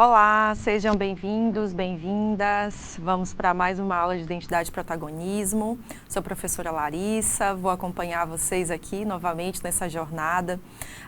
Olá, sejam bem-vindos, bem-vindas. Vamos para mais uma aula de Identidade e Protagonismo. Sou a professora Larissa, vou acompanhar vocês aqui novamente nessa jornada.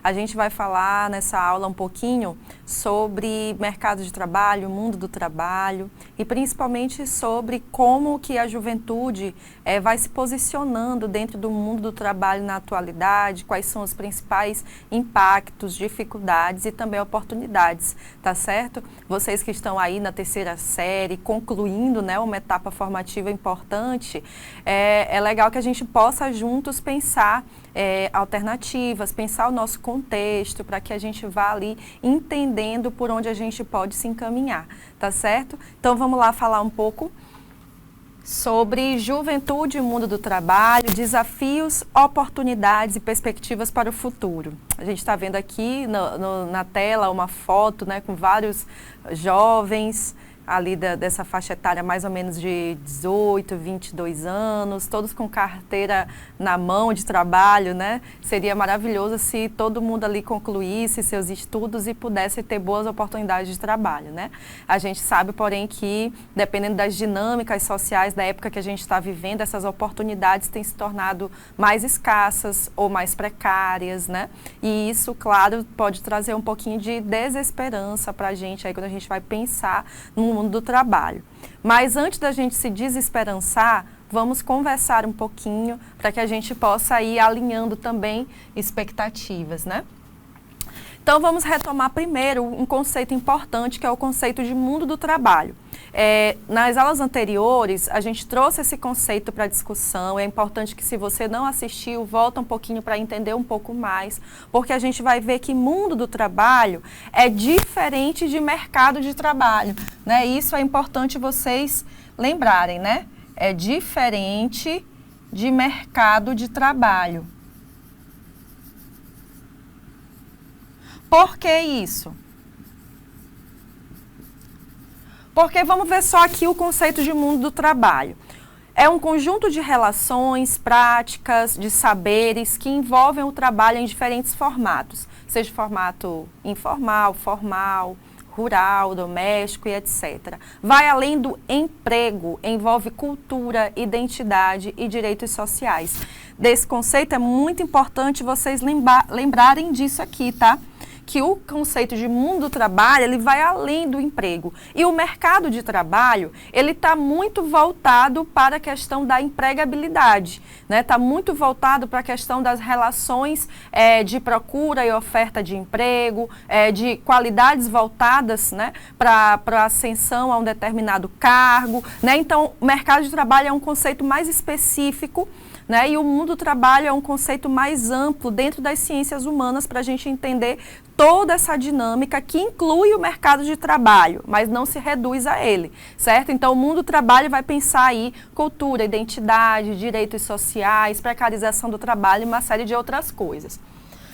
A gente vai falar nessa aula um pouquinho sobre mercado de trabalho, mundo do trabalho e principalmente sobre como que a juventude vai se posicionando dentro do mundo do trabalho na atualidade, quais são os principais impactos, dificuldades e também oportunidades, tá certo? Vocês que estão aí na terceira série, concluindo, né, uma etapa formativa importante, é legal que a gente possa juntos pensar alternativas, pensar o nosso contexto, para que a gente vá ali entendendo por onde a gente pode se encaminhar, tá certo? Então vamos lá falar um pouco sobre juventude e mundo do trabalho, desafios, oportunidades e perspectivas para o futuro. A gente está vendo aqui na tela uma foto, né, com vários jovens ali dessa faixa etária mais ou menos de 18, 22 anos, todos com carteira na mão de trabalho, né? Seria maravilhoso se todo mundo ali concluísse seus estudos e pudesse ter boas oportunidades de trabalho, né? A gente sabe, porém, que dependendo das dinâmicas sociais da época que a gente está vivendo, essas oportunidades têm se tornado mais escassas ou mais precárias, né? E isso, claro, pode trazer um pouquinho de desesperança para a gente aí quando a gente vai pensar no mundo do trabalho. Mas antes da gente se desesperançar, vamos conversar um pouquinho para que a gente possa ir alinhando também expectativas, né? Então vamos retomar primeiro um conceito importante, que é o conceito de mundo do trabalho. Nas aulas anteriores, a gente trouxe esse conceito para discussão. É importante que, se você não assistiu, volta um pouquinho para entender um pouco mais, porque a gente vai ver que mundo do trabalho é diferente de mercado de trabalho, né? Isso é importante vocês lembrarem, né? É diferente de mercado de trabalho. Por que isso? Porque vamos ver só aqui o conceito de mundo do trabalho. É um conjunto de relações, práticas, de saberes que envolvem o trabalho em diferentes formatos, seja formato informal, formal, rural, doméstico e etc. Vai além do emprego, envolve cultura, identidade e direitos sociais. Desse conceito é muito importante vocês lembrarem disso aqui, tá? Que o conceito de mundo do trabalho, ele vai além do emprego. E o mercado de trabalho, ele está muito voltado para a questão da empregabilidade, né? Está muito voltado para a questão das relações de procura e oferta de emprego, de qualidades voltadas, né, para a ascensão a um determinado cargo, né? Então, o mercado de trabalho é um conceito mais específico, né? E o mundo do trabalho é um conceito mais amplo dentro das ciências humanas para a gente entender toda essa dinâmica que inclui o mercado de trabalho, mas não se reduz a ele, certo? Então, o mundo do trabalho vai pensar aí cultura, identidade, direitos sociais, precarização do trabalho e uma série de outras coisas.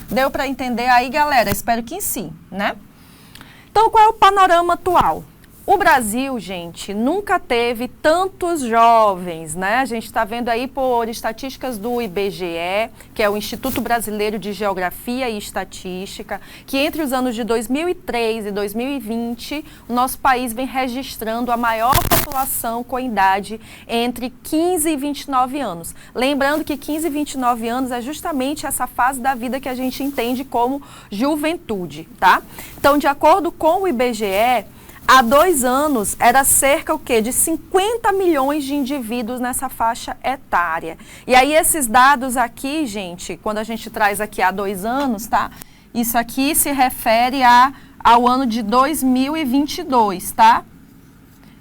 Deu para entender aí, galera? Espero que sim, né? Então, qual é o panorama atual? O Brasil, gente, nunca teve tantos jovens, né? A gente está vendo aí por estatísticas do IBGE, que é o Instituto Brasileiro de Geografia e Estatística, que entre os anos de 2003 e 2020, o nosso país vem registrando a maior população com idade entre 15 e 29 anos. Lembrando que 15 e 29 anos é justamente essa fase da vida que a gente entende como juventude, tá? Então, de acordo com o IBGE, há 2 anos, era cerca o quê? De 50 milhões de indivíduos nessa faixa etária. E aí, esses dados aqui, gente, quando a gente traz aqui há 2 anos, tá? Isso aqui se refere ao ano de 2022, tá?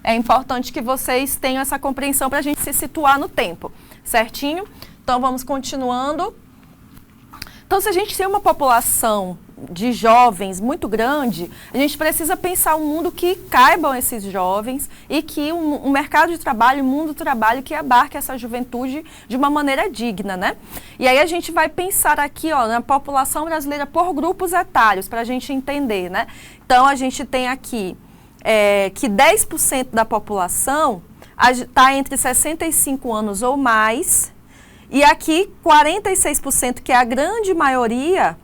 É importante que vocês tenham essa compreensão para a gente se situar no tempo, certinho? Então, vamos continuando. Então, se a gente tem uma população de jovens muito grande, a gente precisa pensar um mundo que caibam esses jovens e que um mercado de trabalho, um mundo do trabalho que abarque essa juventude de uma maneira digna, né? E aí a gente vai pensar aqui, ó, na população brasileira por grupos etários, para a gente entender, né? Então, a gente tem aqui que 10% da população está entre 65 anos ou mais, e aqui 46%, que é a grande maioria,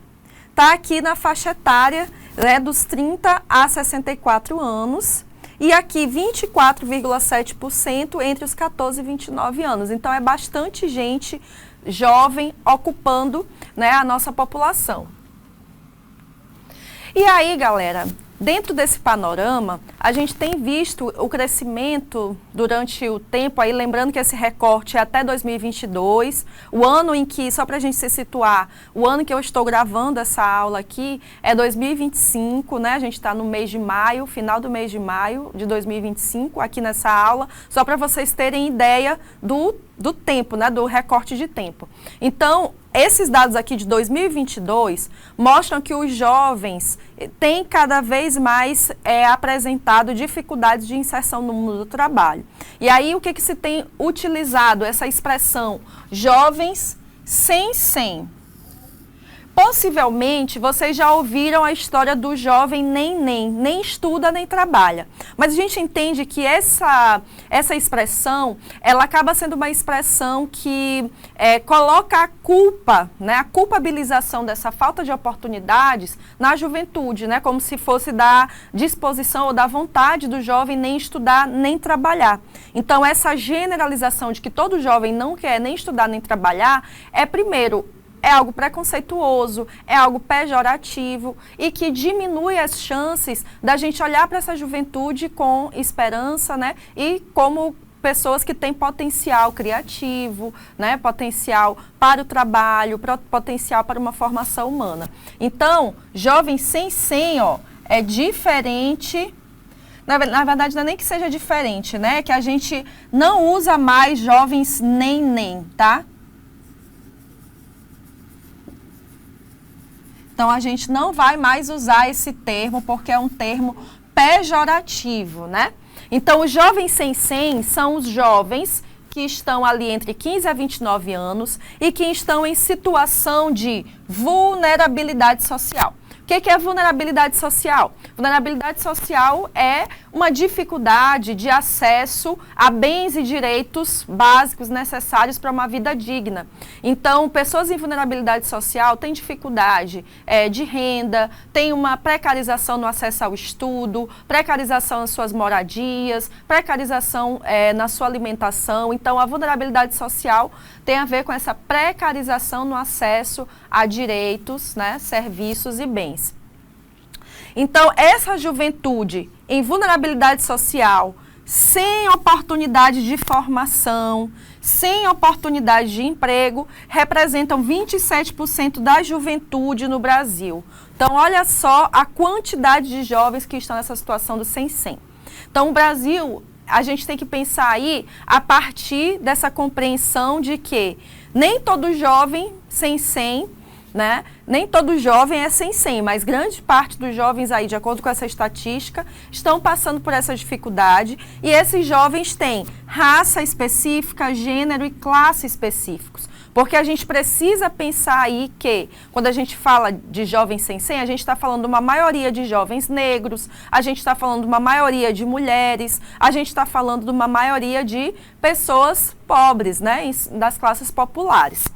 está aqui na faixa etária né, dos 30 a 64 anos. E aqui 24,7% entre os 14 e 29 anos. Então é bastante gente jovem ocupando, né, a nossa população. E aí, galera, dentro desse panorama, a gente tem visto o crescimento durante o tempo, aí lembrando que esse recorte é até 2022, o ano em que, só para a gente se situar, o ano que eu estou gravando essa aula aqui é 2025, né? A gente está no mês de maio, final do mês de maio de 2025, aqui nessa aula, só para vocês terem ideia do tempo, né? Do recorte de tempo. Então, esses dados aqui de 2022 mostram que os jovens têm cada vez mais apresentado dificuldades de inserção no mundo do trabalho. E aí, o que se tem utilizado? Essa expressão, jovens sem 100. Possivelmente, vocês já ouviram a história do jovem nem estuda, nem trabalha. Mas a gente entende que essa expressão, ela acaba sendo uma expressão que coloca a culpa, né, a culpabilização dessa falta de oportunidades na juventude, né, como se fosse da disposição ou da vontade do jovem nem estudar, nem trabalhar. Então, essa generalização de que todo jovem não quer nem estudar, nem trabalhar, primeiro, é algo preconceituoso, é algo pejorativo e que diminui as chances da gente olhar para essa juventude com esperança, né? E como pessoas que têm potencial criativo, né? Potencial para o trabalho, potencial para uma formação humana. Então, jovem sem 100, é diferente. Na verdade, não é nem que seja diferente, né? É que a gente não usa mais jovens nem, tá? Então, a gente não vai mais usar esse termo porque é um termo pejorativo, né? Então, os jovens sem 100 são os jovens que estão ali entre 15 a 29 anos e que estão em situação de vulnerabilidade social. O que é vulnerabilidade social? Vulnerabilidade social é uma dificuldade de acesso a bens e direitos básicos necessários para uma vida digna. Então, pessoas em vulnerabilidade social têm dificuldade de renda, têm uma precarização no acesso ao estudo, precarização nas suas moradias, precarização na sua alimentação. Então, a vulnerabilidade social tem a ver com essa precarização no acesso a direitos, né, serviços e bens. Então, essa juventude em vulnerabilidade social, sem oportunidade de formação, sem oportunidade de emprego, representam 27% da juventude no Brasil. Então, olha só a quantidade de jovens que estão nessa situação do sem 100. Então, o Brasil, a gente tem que pensar aí a partir dessa compreensão de que nem todo jovem sem 100, né? Nem todo jovem é sem 100, mas grande parte dos jovens aí, de acordo com essa estatística, estão passando por essa dificuldade e esses jovens têm raça específica, gênero e classe específicos. Porque a gente precisa pensar aí que, quando a gente fala de jovens sem 100, a gente está falando de uma maioria de jovens negros, a gente está falando de uma maioria de mulheres, a gente está falando de uma maioria de pessoas pobres, né? Das classes populares.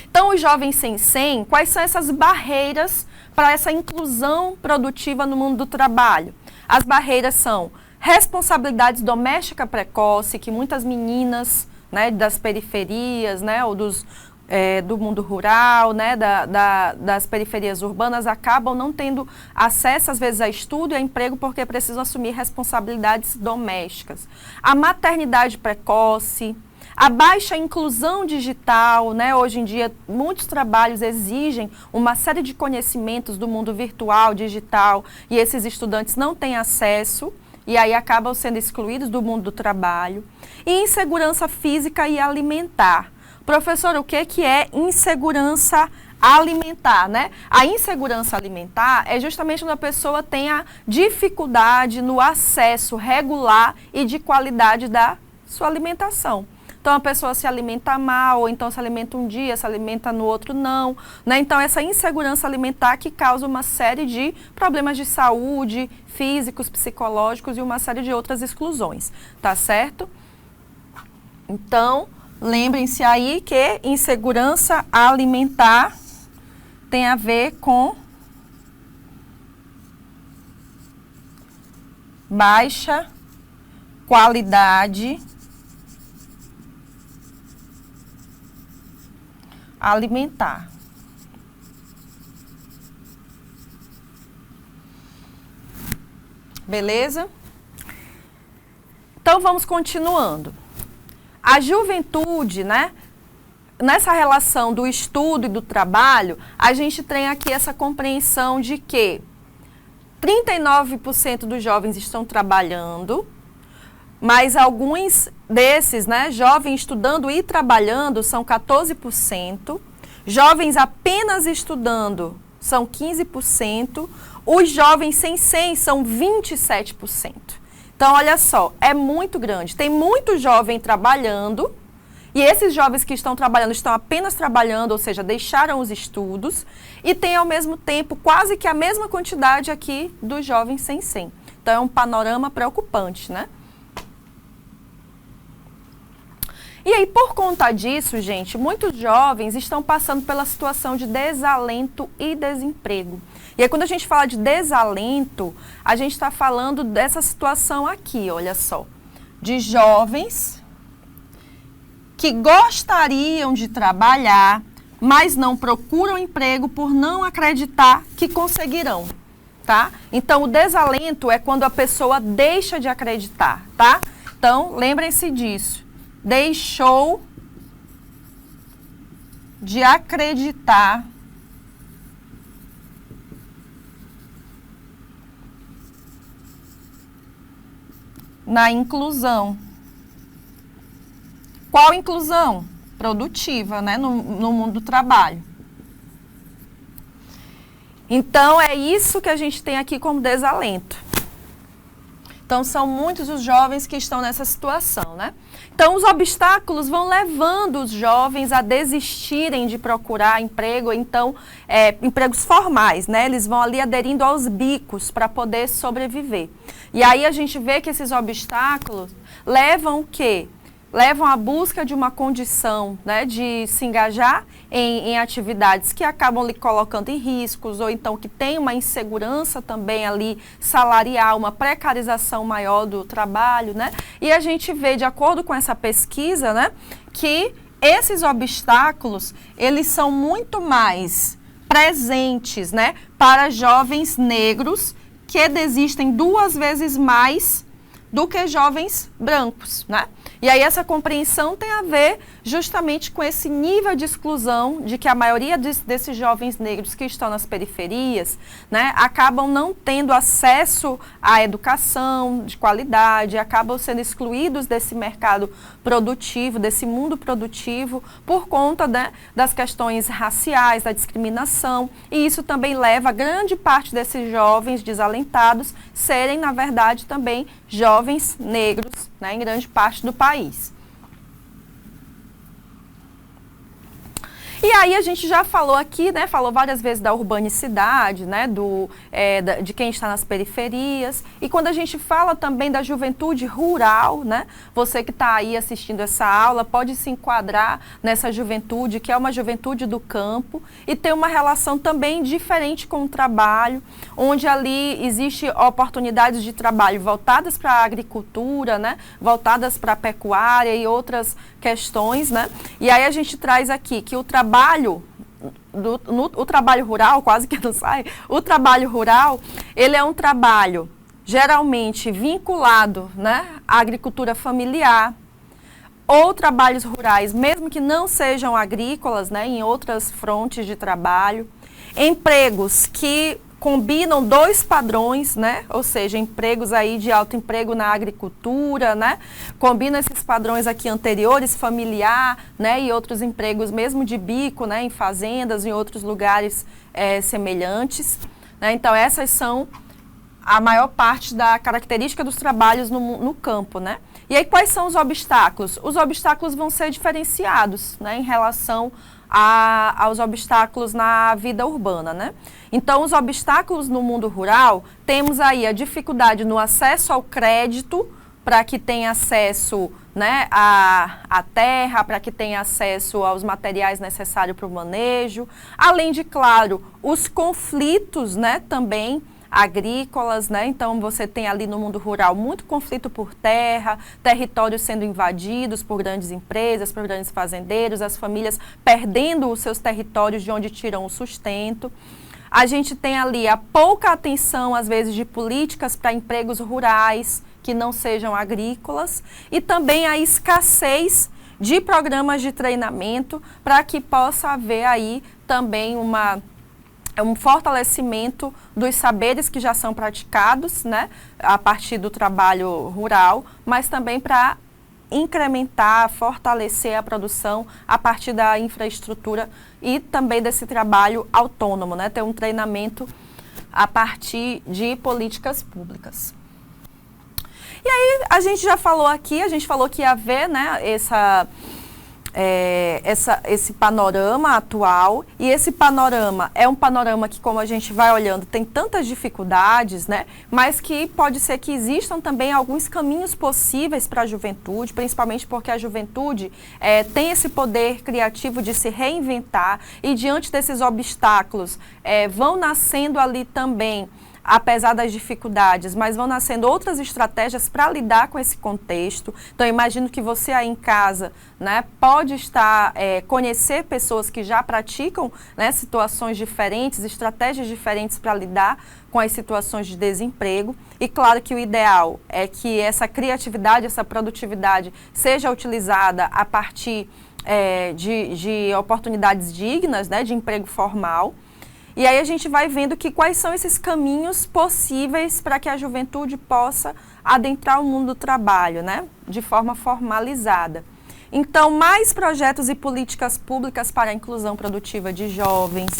Então, os jovens sem 100, quais são essas barreiras para essa inclusão produtiva no mundo do trabalho? As barreiras são responsabilidades doméstica precoce, que muitas meninas, né, das periferias, né, ou do mundo rural, né, das periferias urbanas, acabam não tendo acesso, às vezes, a estudo e a emprego porque precisam assumir responsabilidades domésticas. A maternidade precoce, a baixa inclusão digital, né? Hoje em dia, muitos trabalhos exigem uma série de conhecimentos do mundo virtual, digital, e esses estudantes não têm acesso, e aí acabam sendo excluídos do mundo do trabalho. E insegurança física e alimentar. Professor, o que é insegurança alimentar, né? A insegurança alimentar é justamente quando a pessoa tem a dificuldade no acesso regular e de qualidade da sua alimentação. Então, a pessoa se alimenta mal, ou então se alimenta um dia, se alimenta no outro não, né? Então, essa insegurança alimentar que causa uma série de problemas de saúde, físicos, psicológicos e uma série de outras exclusões, tá certo? Então, lembrem-se aí que insegurança alimentar tem a ver com baixa qualidade alimentar. Beleza? Então, vamos continuando. A juventude, né? Nessa relação do estudo e do trabalho, a gente tem aqui essa compreensão de que 39% dos jovens estão trabalhando, mas alguns desses, né, jovens estudando e trabalhando são 14%, jovens apenas estudando são 15%, os jovens sem 100 são 27%. Então, olha só, é muito grande. Tem muito jovem trabalhando, e esses jovens que estão trabalhando estão apenas trabalhando, ou seja, deixaram os estudos, e tem ao mesmo tempo quase que a mesma quantidade aqui dos jovens sem 100. Então, é um panorama preocupante, né? E aí, por conta disso, gente, muitos jovens estão passando pela situação de desalento e desemprego. E aí, quando a gente fala de desalento, a gente está falando dessa situação aqui, olha só, de jovens que gostariam de trabalhar, mas não procuram emprego por não acreditar que conseguirão, tá? Então, o desalento é quando a pessoa deixa de acreditar, tá? Então, lembrem-se disso. Deixou de acreditar na inclusão. Qual inclusão? Produtiva, né? No mundo do trabalho. Então, é isso que a gente tem aqui como desalento. Então, são muitos os jovens que estão nessa situação, né? Então, os obstáculos vão levando os jovens a desistirem de procurar emprego, então, empregos formais, né? Eles vão ali aderindo aos bicos para poder sobreviver. E aí a gente vê que esses obstáculos levam o quê? Levam à busca de uma condição, né, de se engajar em atividades que acabam lhe colocando em riscos, ou então que tem uma insegurança também ali salarial, uma precarização maior do trabalho, né? E a gente vê, de acordo com essa pesquisa, né, que esses obstáculos, eles são muito mais presentes, né, para jovens negros que desistem 2 vezes mais do que jovens brancos, né? E aí essa compreensão tem a ver justamente com esse nível de exclusão de que a maioria desses jovens negros que estão nas periferias, né, acabam não tendo acesso à educação de qualidade, acabam sendo excluídos desse mercado produtivo, desse mundo produtivo, por conta, né, das questões raciais, da discriminação, e isso também leva a grande parte desses jovens desalentados serem, na verdade, também jovens negros, né, em grande parte do país. E aí a gente já falou aqui, né, falou várias vezes da urbanicidade, né, de quem está nas periferias. E quando a gente fala também da juventude rural, né, você que está aí assistindo essa aula pode se enquadrar nessa juventude, que é uma juventude do campo, e tem uma relação também diferente com o trabalho, onde ali existe oportunidades de trabalho voltadas para a agricultura, né, voltadas para a pecuária e outras questões, né? E aí a gente traz aqui que o trabalho rural, quase que não sai, o trabalho rural, ele é um trabalho geralmente vinculado, né, à agricultura familiar, ou trabalhos rurais, mesmo que não sejam agrícolas, né, em outras frontes de trabalho, empregos que combinam 2 padrões, né? Ou seja, empregos aí de alto emprego na agricultura, né? Combina esses padrões aqui anteriores, familiar, né? E outros empregos mesmo de bico, né? Em fazendas, em outros lugares semelhantes, né? Então, essas são a maior parte da característica dos trabalhos no campo, né? E aí, quais são os obstáculos? Os obstáculos vão ser diferenciados, né? Em relação aos obstáculos na vida urbana, né? Então, os obstáculos no mundo rural, temos aí a dificuldade no acesso ao crédito, para que tenha acesso, né, à terra, para que tenha acesso aos materiais necessários para o manejo, além de, claro, os conflitos, né, também agrícolas, né? Então você tem ali no mundo rural muito conflito por terra, territórios sendo invadidos por grandes empresas, por grandes fazendeiros, as famílias perdendo os seus territórios de onde tiram o sustento. A gente tem ali a pouca atenção, às vezes, de políticas para empregos rurais que não sejam agrícolas e também a escassez de programas de treinamento para que possa haver aí também um fortalecimento dos saberes que já são praticados, né, a partir do trabalho rural, mas também para incrementar, fortalecer a produção a partir da infraestrutura e também desse trabalho autônomo, né, ter um treinamento a partir de políticas públicas. E aí a gente já falou aqui, a gente falou que ia haver, né, esse panorama atual, e esse panorama é um panorama que, como a gente vai olhando, tem tantas dificuldades, né, mas que pode ser que existam também alguns caminhos possíveis para a juventude, principalmente porque a juventude tem esse poder criativo de se reinventar, e diante desses obstáculos vão nascendo ali também, apesar das dificuldades, mas vão nascendo outras estratégias para lidar com esse contexto. Então, eu imagino que você aí em casa, né, pode estar, conhecer pessoas que já praticam, né, situações diferentes, estratégias diferentes para lidar com as situações de desemprego. E claro que o ideal é que essa criatividade, essa produtividade seja utilizada a partir de oportunidades dignas, né, de emprego formal. E aí a gente vai vendo que quais são esses caminhos possíveis para que a juventude possa adentrar o mundo do trabalho, né, de forma formalizada. Então, mais projetos e políticas públicas para a inclusão produtiva de jovens,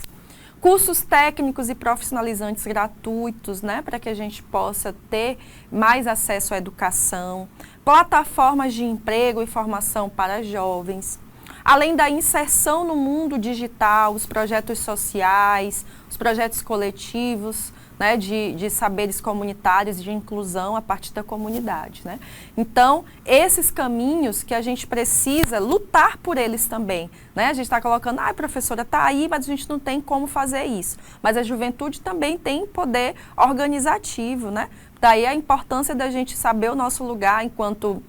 cursos técnicos e profissionalizantes gratuitos, né, para que a gente possa ter mais acesso à educação, plataformas de emprego e formação para jovens, além da inserção no mundo digital, os projetos sociais, os projetos coletivos, né, de saberes comunitários, de inclusão a partir da comunidade, né? Então, esses caminhos que a gente precisa lutar por eles também, né? A gente está colocando, professora, está aí, mas a gente não tem como fazer isso. Mas a juventude também tem poder organizativo, né? Daí a importância da gente saber o nosso lugar enquanto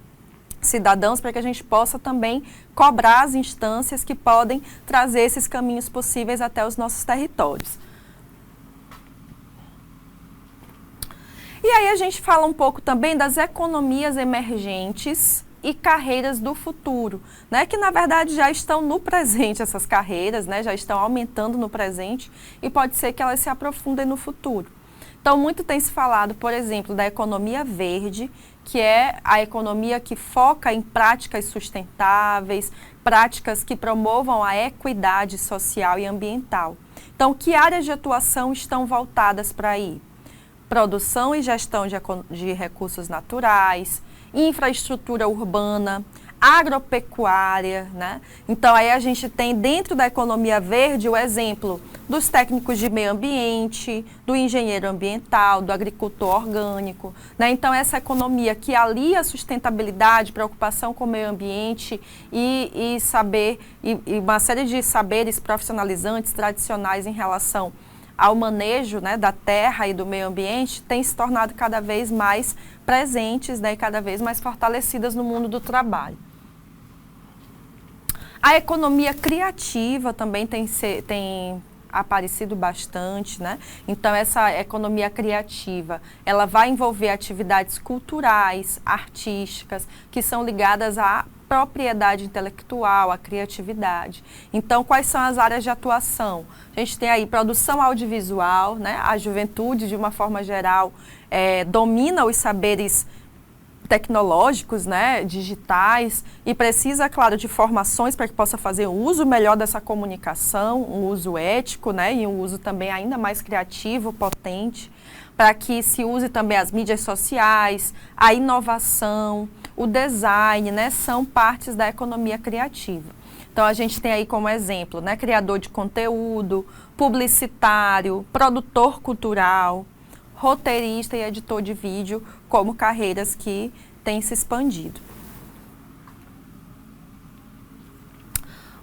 cidadãos, para que a gente possa também cobrar as instâncias que podem trazer esses caminhos possíveis até os nossos territórios. E aí a gente fala um pouco também das economias emergentes e carreiras do futuro, né, que na verdade já estão no presente, essas carreiras, né, já estão aumentando no presente e pode ser que elas se aprofundem no futuro. Então, muito tem se falado, por exemplo, da economia verde, que é a economia que foca em práticas sustentáveis, práticas que promovam a equidade social e ambiental. Então, que áreas de atuação estão voltadas para aí? Produção e gestão de recursos naturais, infraestrutura urbana, agropecuária, né? Então, aí a gente tem dentro da economia verde o exemplo dos técnicos de meio ambiente, do engenheiro ambiental, do agricultor orgânico, né? Então, essa economia que alia a sustentabilidade, preocupação com o meio ambiente e uma série de saberes profissionalizantes, tradicionais em relação ao manejo, né, da terra e do meio ambiente, tem se tornado cada vez mais presentes, né, e cada vez mais fortalecidas no mundo do trabalho. A economia criativa também tem aparecido bastante, né? Então, essa economia criativa, ela vai envolver atividades culturais, artísticas, que são ligadas à propriedade intelectual, à criatividade. Então, quais são as áreas de atuação? A gente tem aí produção audiovisual, né? A juventude, de uma forma geral, domina os saberes tecnológicos, né, digitais, e precisa, claro, de formações para que possa fazer um uso melhor dessa comunicação, um uso ético, né, e um uso também ainda mais criativo, potente, para que se use também as mídias sociais, a inovação, o design, né, são partes da economia criativa. Então, a gente tem aí como exemplo, né, criador de conteúdo, publicitário, produtor cultural, roteirista e editor de vídeo como carreiras que têm se expandido.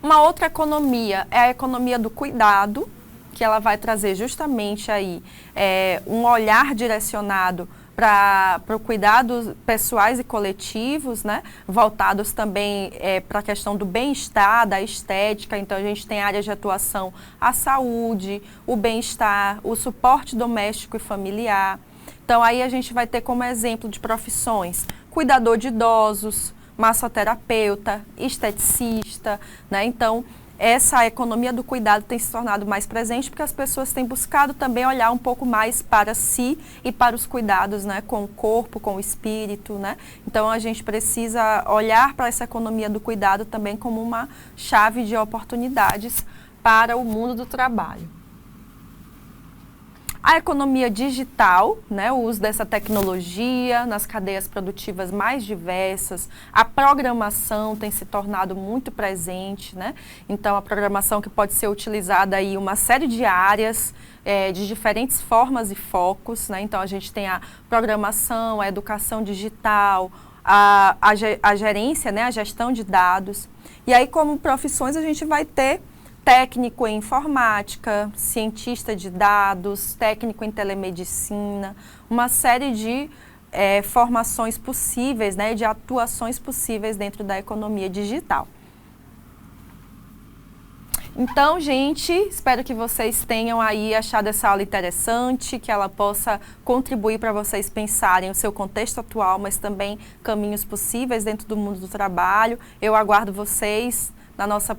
Uma outra economia é a economia do cuidado, que ela vai trazer justamente aí um olhar direcionado para o cuidado pessoais e coletivos, né? Voltados também para a questão do bem-estar, da estética. Então, a gente tem áreas de atuação a saúde, o bem-estar, o suporte doméstico e familiar. Então, aí a gente vai ter como exemplo de profissões cuidador de idosos, massoterapeuta, esteticista, né? Então, essa economia do cuidado tem se tornado mais presente porque as pessoas têm buscado também olhar um pouco mais para si e para os cuidados, né, com o corpo, com o espírito, né? Então, a gente precisa olhar para essa economia do cuidado também como uma chave de oportunidades para o mundo do trabalho. A economia digital, né, o uso dessa tecnologia nas cadeias produtivas mais diversas, a programação tem se tornado muito presente, né? Então, a programação que pode ser utilizada em uma série de áreas, de diferentes formas e focos, né? Então, a gente tem a programação, a educação digital, a gerência, né, a gestão de dados. E aí, como profissões, a gente vai ter técnico em informática, cientista de dados, técnico em telemedicina, uma série de formações possíveis, né, de atuações possíveis dentro da economia digital. Então, gente, espero que vocês tenham aí achado essa aula interessante, que ela possa contribuir para vocês pensarem o seu contexto atual, mas também caminhos possíveis dentro do mundo do trabalho. Eu aguardo vocês no nosso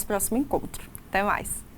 próximo encontro. Até mais!